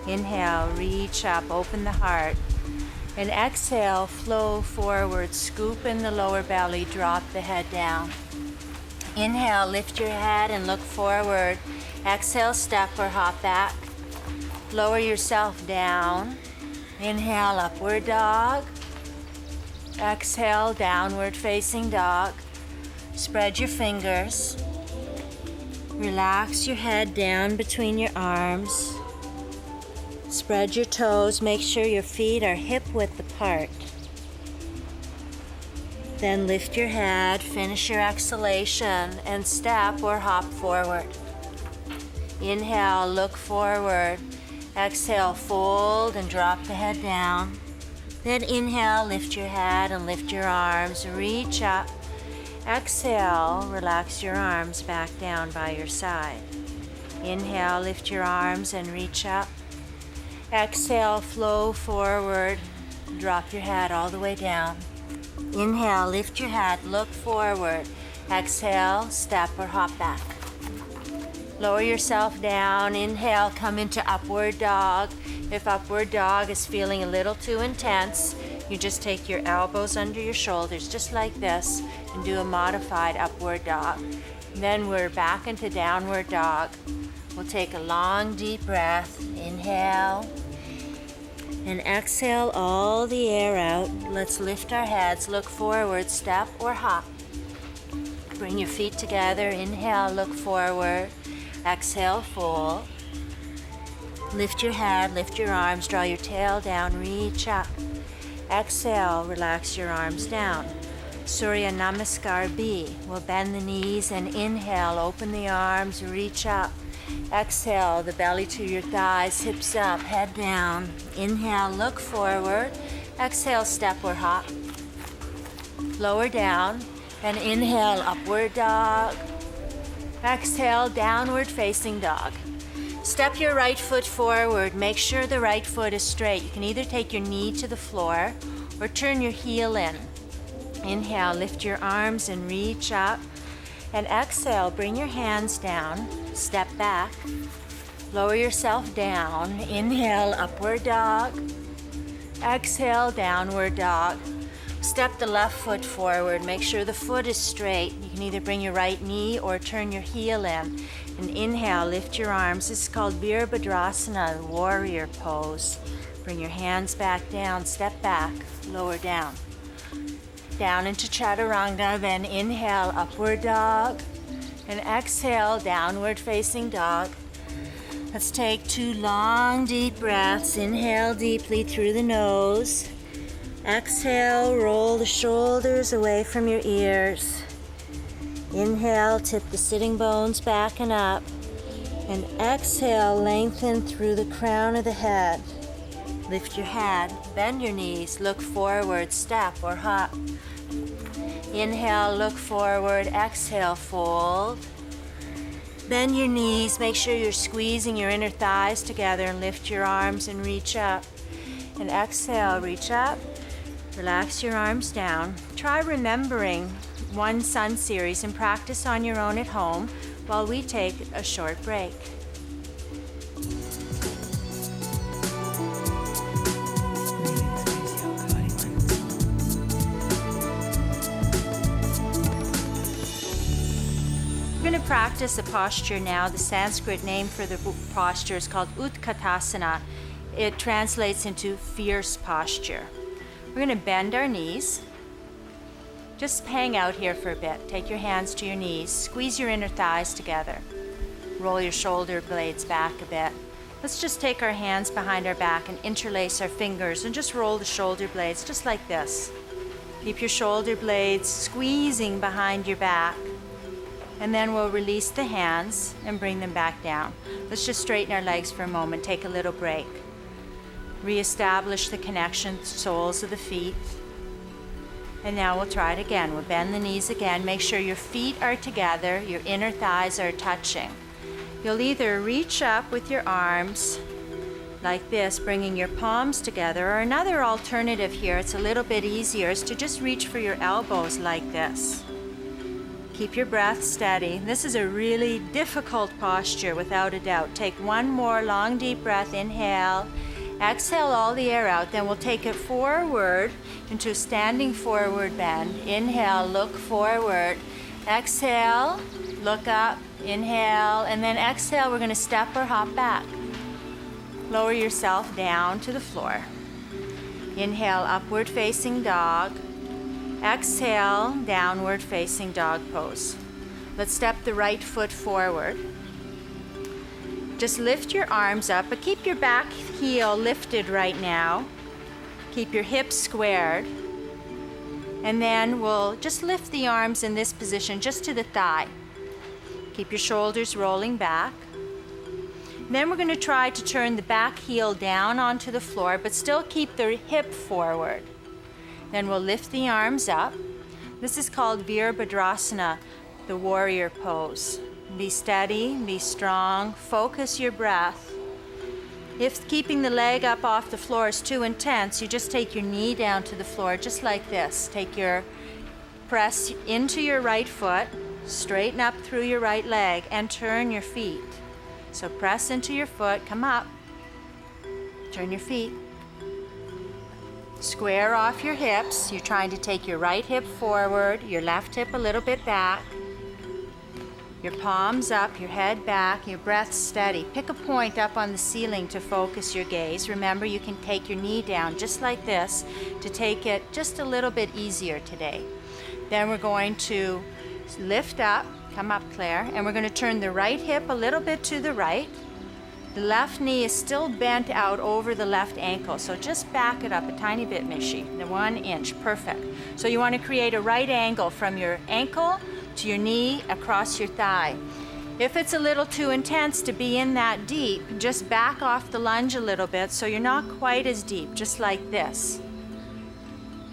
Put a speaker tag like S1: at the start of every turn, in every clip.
S1: Inhale, reach up, open the heart. And exhale, flow forward, scoop in the lower belly, drop the head down. Inhale, lift your head and look forward. Exhale, step or hop back. Lower yourself down. Inhale, upward dog. Exhale, downward facing dog. Spread your fingers. Relax your head down between your arms. Spread your toes. Make sure your feet are hip-width apart. Then lift your head, finish your exhalation, and step or hop forward. Inhale, look forward. Exhale, fold and drop the head down. Then inhale, lift your head and lift your arms, reach up. Exhale, relax your arms back down by your side. Inhale, lift your arms and reach up. Exhale, flow forward, drop your head all the way down. Inhale, lift your head, look forward. Exhale, step or hop back. Lower yourself down. Inhale, come into upward dog. If upward dog is feeling a little too intense, you just take your elbows under your shoulders, just like this, and do a modified upward dog. And then we're back into downward dog. We'll take a long, deep breath. Inhale. And exhale all the air out. Let's lift our heads, look forward, step or hop. Bring your feet together. Inhale, look forward. Exhale, fold. Lift your head, lift your arms, draw your tail down, reach up. Exhale, relax your arms down. Surya Namaskar B. We'll bend the knees and inhale, open the arms, reach up. Exhale, the belly to your thighs, hips up, head down. Inhale, look forward. Exhale, step or hop. Lower down and inhale, upward dog. Exhale, downward facing dog. Step your right foot forward. Make sure the right foot is straight. You can either take your knee to the floor or turn your heel in. Inhale, lift your arms and reach up. And exhale, bring your hands down. Step back. Lower yourself down. Inhale, upward dog. Exhale, downward dog. Step the left foot forward. Make sure the foot is straight. You can either bring your right knee or turn your heel in. And inhale, lift your arms. This is called Virabhadrasana, the warrior pose. Bring your hands back down, step back, lower down. Down into Chaturanga, then inhale, upward dog. And exhale, downward facing dog. Let's take 2 long, deep breaths. Inhale deeply through the nose. Exhale, roll the shoulders away from your ears. Inhale, tip the sitting bones back and up. And exhale, lengthen through the crown of the head. Lift your head, bend your knees, look forward, step or hop. Inhale, look forward, exhale, fold. Bend your knees, make sure you're squeezing your inner thighs together and lift your arms and reach up. And exhale, reach up. Relax your arms down. Try remembering One Sun series and practice on your own at home while we take a short break. We're going to practice a posture now. The Sanskrit name for the posture is called Utkatasana. It translates into fierce posture. We're going to bend our knees. Just hang out here for a bit. Take your hands to your knees. Squeeze your inner thighs together. Roll your shoulder blades back a bit. Let's just take our hands behind our back and interlace our fingers and just roll the shoulder blades just like this. Keep your shoulder blades squeezing behind your back. And then we'll release the hands and bring them back down. Let's just straighten our legs for a moment. Take a little break. Reestablish the connection to the soles of the feet. And now we'll try it again. We'll bend the knees again. Make sure your feet are together, your inner thighs are touching. You'll either reach up with your arms like this, bringing your palms together, or another alternative here, it's a little bit easier, is to just reach for your elbows like this. Keep your breath steady. This is a really difficult posture without a doubt. Take one more long deep breath. Inhale. Exhale all the air out. Then we'll take it forward into a standing forward bend. Inhale, look forward. Exhale, look up. Inhale, and then exhale, we're going to step or hop back. Lower yourself down to the floor. Inhale, upward facing dog. Exhale, downward facing dog pose. Let's step the right foot forward. Just lift your arms up, but keep your back heel lifted right now. Keep your hips squared. And then we'll just lift the arms in this position just to the thigh. Keep your shoulders rolling back. Then we're going to try to turn the back heel down onto the floor, but still keep the hip forward. Then we'll lift the arms up. This is called Virabhadrasana, the warrior pose. Be steady, be strong, focus your breath. If keeping the leg up off the floor is too intense, you just take your knee down to the floor, just like this. Press into your right foot, straighten up through your right leg, and turn your feet. So press into your foot, come up, turn your feet. Square off your hips. You're trying to take your right hip forward, your left hip a little bit back. Your palms up, your head back, your breath steady. Pick a point up on the ceiling to focus your gaze. Remember, you can take your knee down just like this to take it just a little bit easier today. Then we're going to lift up, come up, Claire, and we're going to turn the right hip a little bit to the right. The left knee is still bent out over the left ankle, so just back it up a tiny bit, Mishi, the 1 inch, perfect. So you want to create a right angle from your ankle to your knee across your thigh. If it's a little too intense to be in that deep, just back off the lunge a little bit so you're not quite as deep, just like this.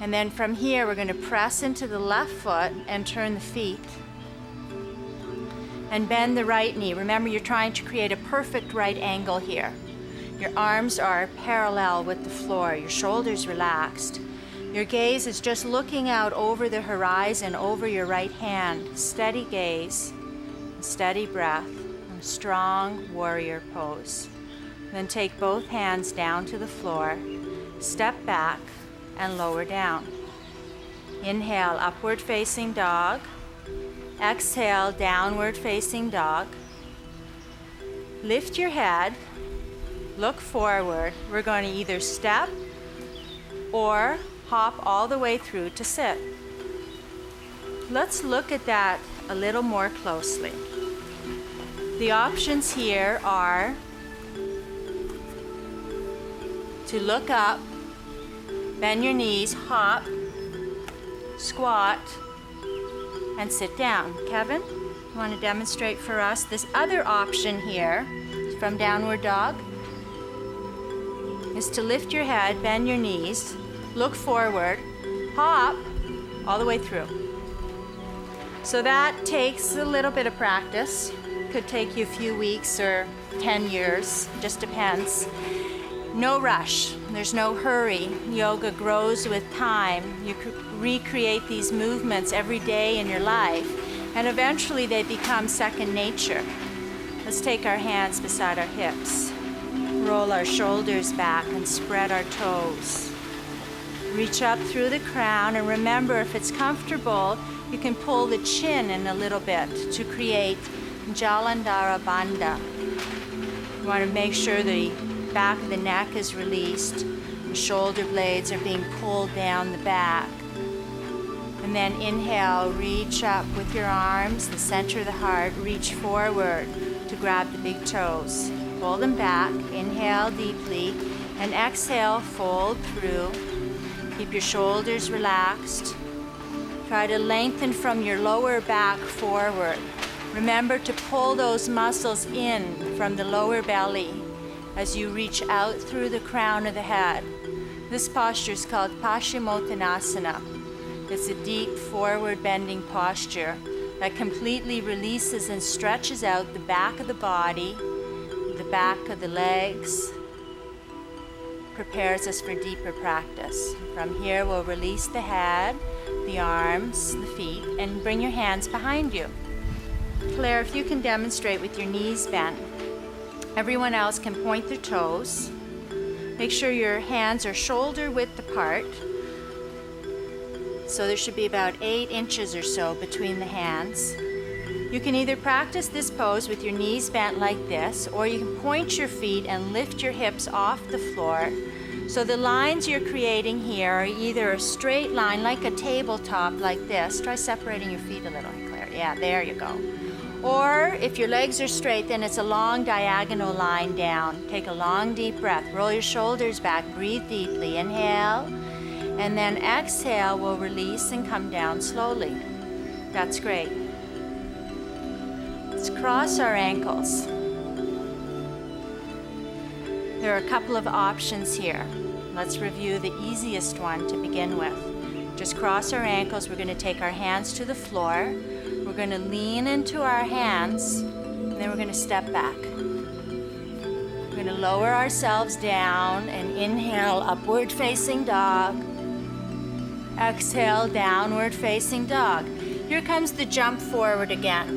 S1: And then from here, we're going to press into the left foot and turn the feet. And bend the right knee. Remember, you're trying to create a perfect right angle here. Your arms are parallel with the floor, your shoulders relaxed. Your gaze is just looking out over the horizon, over your right hand. Steady gaze, steady breath, and strong warrior pose. Then take both hands down to the floor, step back, and lower down. Inhale, upward facing dog. Exhale, downward facing dog. Lift your head, look forward. We're going to either step or hop all the way through to sit. Let's look at that a little more closely. The options here are to look up, bend your knees, hop, squat, and sit down. Kevin, you want to demonstrate for us this other option here from downward dog? Is to lift your head, bend your knees, look forward, hop all the way through. So that takes a little bit of practice. Could take you a few weeks or 10 years, just depends. No rush, there's no hurry. Yoga grows with time. You recreate these movements every day in your life, and eventually they become second nature. Let's take our hands beside our hips. Roll our shoulders back and spread our toes. Reach up through the crown, and remember, if it's comfortable, you can pull the chin in a little bit to create Jalandhara Bandha. You want to make sure the back of the neck is released. The shoulder blades are being pulled down the back. And then inhale, reach up with your arms, the center of the heart, reach forward to grab the big toes. Pull them back, inhale deeply, and exhale, fold through. Keep your shoulders relaxed. Try to lengthen from your lower back forward. Remember to pull those muscles in from the lower belly as you reach out through the crown of the head. This posture is called Paschimottanasana. It's a deep forward bending posture that completely releases and stretches out the back of the body, the back of the legs. prepares us for deeper practice. From here, we'll release the head, the arms, the feet, and bring your hands behind you. Claire, if you can demonstrate with your knees bent. Everyone else can point their toes. Make sure your hands are shoulder width apart. So there should be about 8 inches or so between the hands. You can either practice this pose with your knees bent like this, or you can point your feet and lift your hips off the floor. So the lines you're creating here are either a straight line like a tabletop like this. Try separating your feet a little, Claire. Yeah, there you go. Or if your legs are straight, then it's a long diagonal line down. Take a long deep breath. Roll your shoulders back. Breathe deeply. Inhale. And then exhale. We'll release and come down slowly. That's great. Let's cross our ankles. There are a couple of options here. Let's review the easiest one to begin with. Just cross our ankles. We're going to take our hands to the floor. We're going to lean into our hands, and then we're going to step back. We're going to lower ourselves down and inhale, upward facing dog. Exhale, downward facing dog. Here comes the jump forward again.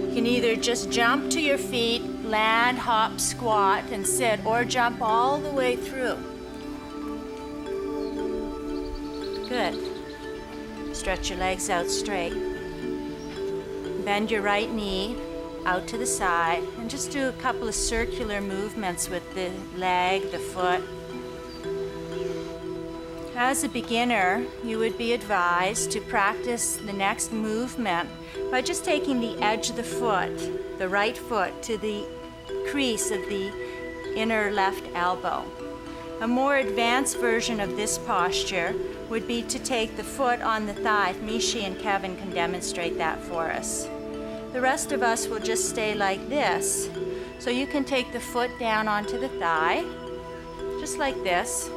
S1: You can either just jump to your feet, land, hop, squat, and sit, or jump all the way through. Good. Stretch your legs out straight. Bend your right knee out to the side, and just do a couple of circular movements with the leg, the foot. As a beginner, you would be advised to practice the next movement by just taking the edge of the foot, the right foot, to the crease of the inner left elbow. A more advanced version of this posture would be to take the foot on the thigh. Mishi and Kevin can demonstrate that for us. The rest of us will just stay like this. So you can take the foot down onto the thigh, just like this.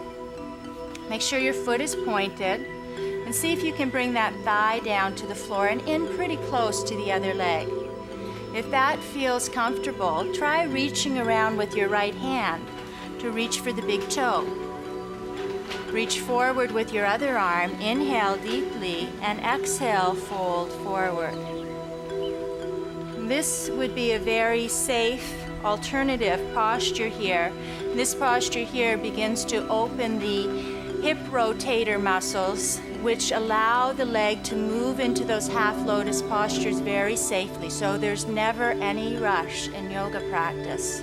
S1: Make sure your foot is pointed, and see if you can bring that thigh down to the floor and in pretty close to the other leg. If that feels comfortable, try reaching around with your right hand to reach for the big toe. Reach forward with your other arm, inhale deeply, and exhale, fold forward. This would be a very safe alternative posture here. This posture here begins to open the hip rotator muscles, which allow the leg to move into those half lotus postures very safely. So there's never any rush in yoga practice.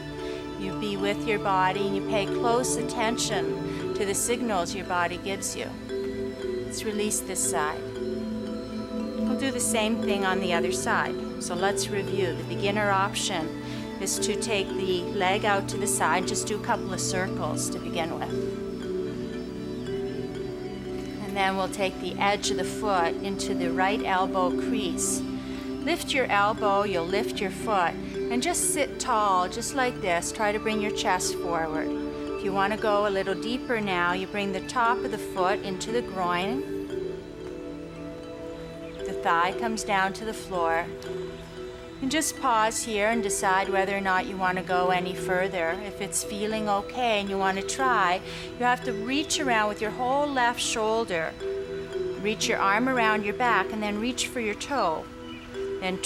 S1: You be with your body and you pay close attention to the signals your body gives you. Let's release this side. We'll do the same thing on the other side. So let's review. The beginner option is to take the leg out to the side, just do a couple of circles to begin with. And then we'll take the edge of the foot into the right elbow crease. Lift your elbow, you'll lift your foot, and just sit tall, just like this. Try to bring your chest forward. If you want to go a little deeper now, you bring the top of the foot into the groin. The thigh comes down to the floor. And just pause here and decide whether or not you want to go any further. If it's feeling okay and you want to try, you have to reach around with your whole left shoulder. Reach your arm around your back and then reach for your toe. Then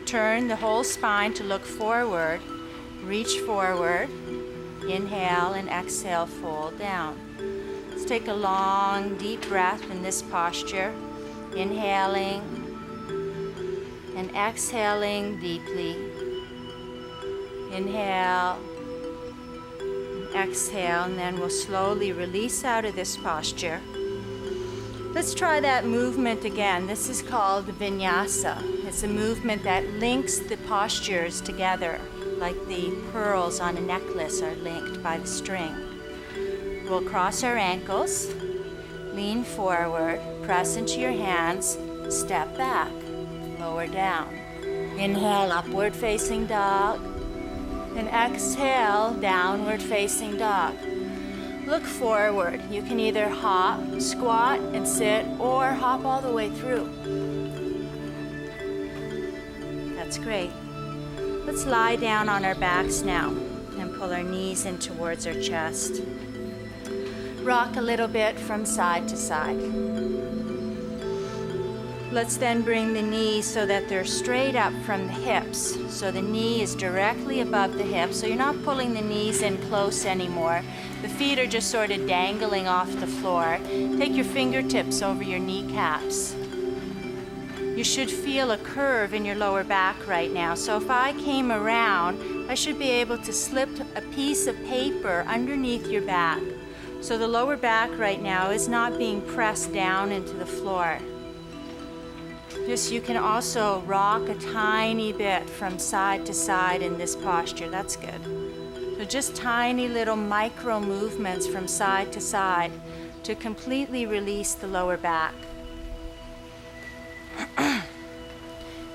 S1: turn the whole spine to look forward. Reach forward. Inhale and exhale, fold down. Let's take a long, deep breath in this posture. Inhaling and exhaling deeply. Inhale, exhale, and then we'll slowly release out of this posture. Let's try that movement again. This is called vinyasa. It's a movement that links the postures together, like the pearls on a necklace are linked by the string. We'll cross our ankles, lean forward, press into your hands, step back. Lower down. Inhale, upward facing dog. And exhale, downward facing dog. Look forward. You can either hop, squat, and sit, or hop all the way through. That's great. Let's lie down on our backs now and pull our knees in towards our chest. Rock a little bit from side to side. Let's then bring the knees so that they're straight up from the hips. So the knee is directly above the hips, so you're not pulling the knees in close anymore. The feet are just sort of dangling off the floor. Take your fingertips over your kneecaps. You should feel a curve in your lower back right now. So if I came around, I should be able to slip a piece of paper underneath your back. So the lower back right now is not being pressed down into the floor. Just you can also rock a tiny bit from side to side in this posture. That's good. So just tiny little micro movements from side to side to completely release the lower back.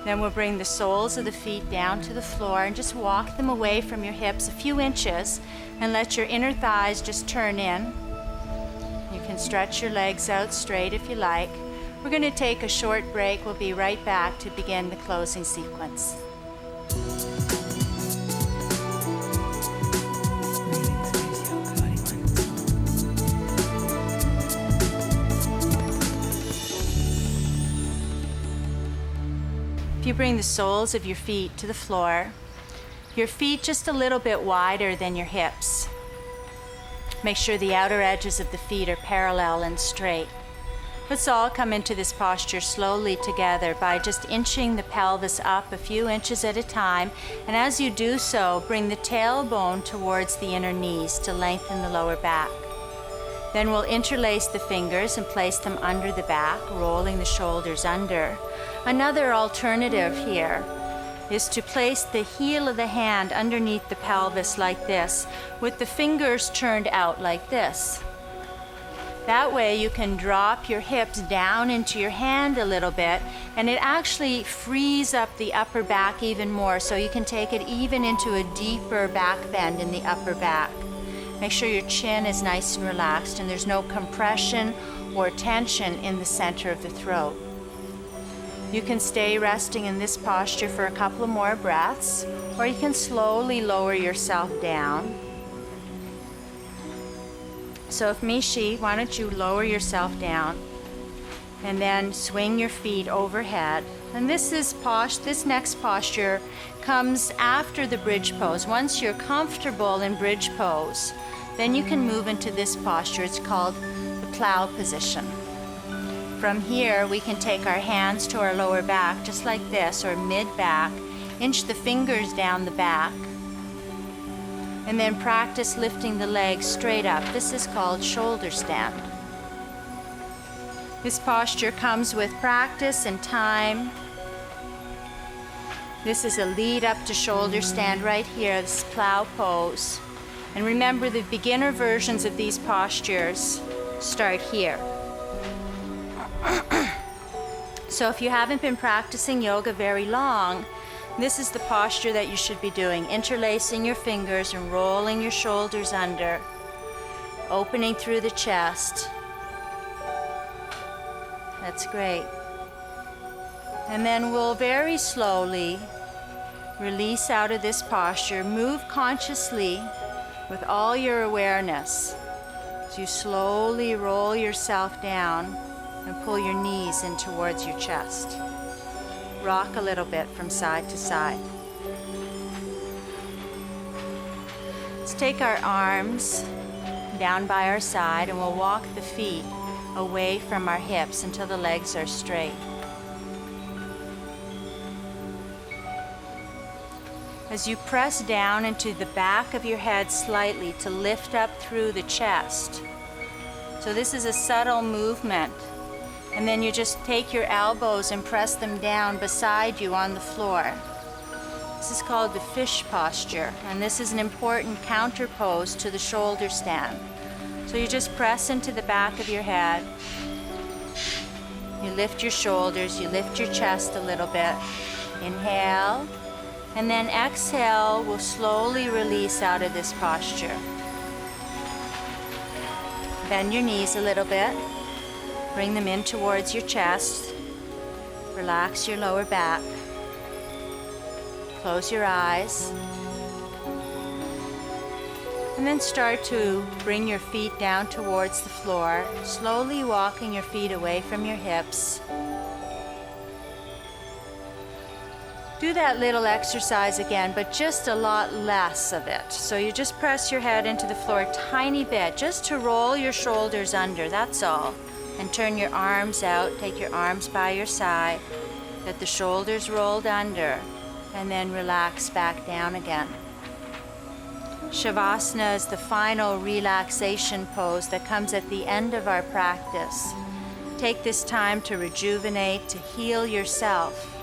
S1: Then we'll bring the soles of the feet down to the floor and just walk them away from your hips a few inches and let your inner thighs just turn in. You can stretch your legs out straight if you like. We're going to take a short break. We'll be right back to begin the closing sequence. If you bring the soles of your feet to the floor, your feet just a little bit wider than your hips. Make sure the outer edges of the feet are parallel and straight. Let's all come into this posture slowly together by just inching the pelvis up a few inches at a time. And as you do so, bring the tailbone towards the inner knees to lengthen the lower back. Then we'll interlace the fingers and place them under the back, rolling the shoulders under. Another alternative here is to place the heel of the hand underneath the pelvis like this, with the fingers turned out like this. That way you can drop your hips down into your hand a little bit, and it actually frees up the upper back even more, so you can take it even into a deeper back bend in the upper back. Make sure your chin is nice and relaxed and there's no compression or tension in the center of the throat. You can stay resting in this posture for a couple of more breaths, or you can slowly lower yourself down. So if Mishi, why don't you lower yourself down and then swing your feet overhead. And this next posture comes after the bridge pose. Once you're comfortable in bridge pose, then you can move into this posture. It's called the plow position. From here, we can take our hands to our lower back, just like this, or mid-back, inch the fingers down the back, and then practice lifting the legs straight up. This is called shoulder stand. This posture comes with practice and time. This is a lead up to shoulder stand right here, this plow pose. And remember, the beginner versions of these postures start here. So if you haven't been practicing yoga very long, this is the posture that you should be doing, interlacing your fingers and rolling your shoulders under, opening through the chest. That's great. And then we'll very slowly release out of this posture. Move consciously with all your awareness as you slowly roll yourself down and pull your knees in towards your chest. Rock a little bit from side to side. Let's take our arms down by our side and we'll walk the feet away from our hips until the legs are straight. As you press down into the back of your head slightly to lift up through the chest. So this is a subtle movement. And then you just take your elbows and press them down beside you on the floor. This is called the fish posture, and this is an important counter pose to the shoulder stand. So you just press into the back of your head. You lift your shoulders, you lift your chest a little bit. Inhale, and then exhale, we'll slowly release out of this posture. Bend your knees a little bit. Bring them in towards your chest. Relax your lower back. Close your eyes. And then start to bring your feet down towards the floor, slowly walking your feet away from your hips. Do that little exercise again, but just a lot less of it. So you just press your head into the floor a tiny bit, just to roll your shoulders under, that's all. And turn your arms out, take your arms by your side, get the shoulders rolled under, and then relax back down again. Shavasana is the final relaxation pose that comes at the end of our practice. Take this time to rejuvenate, to heal yourself.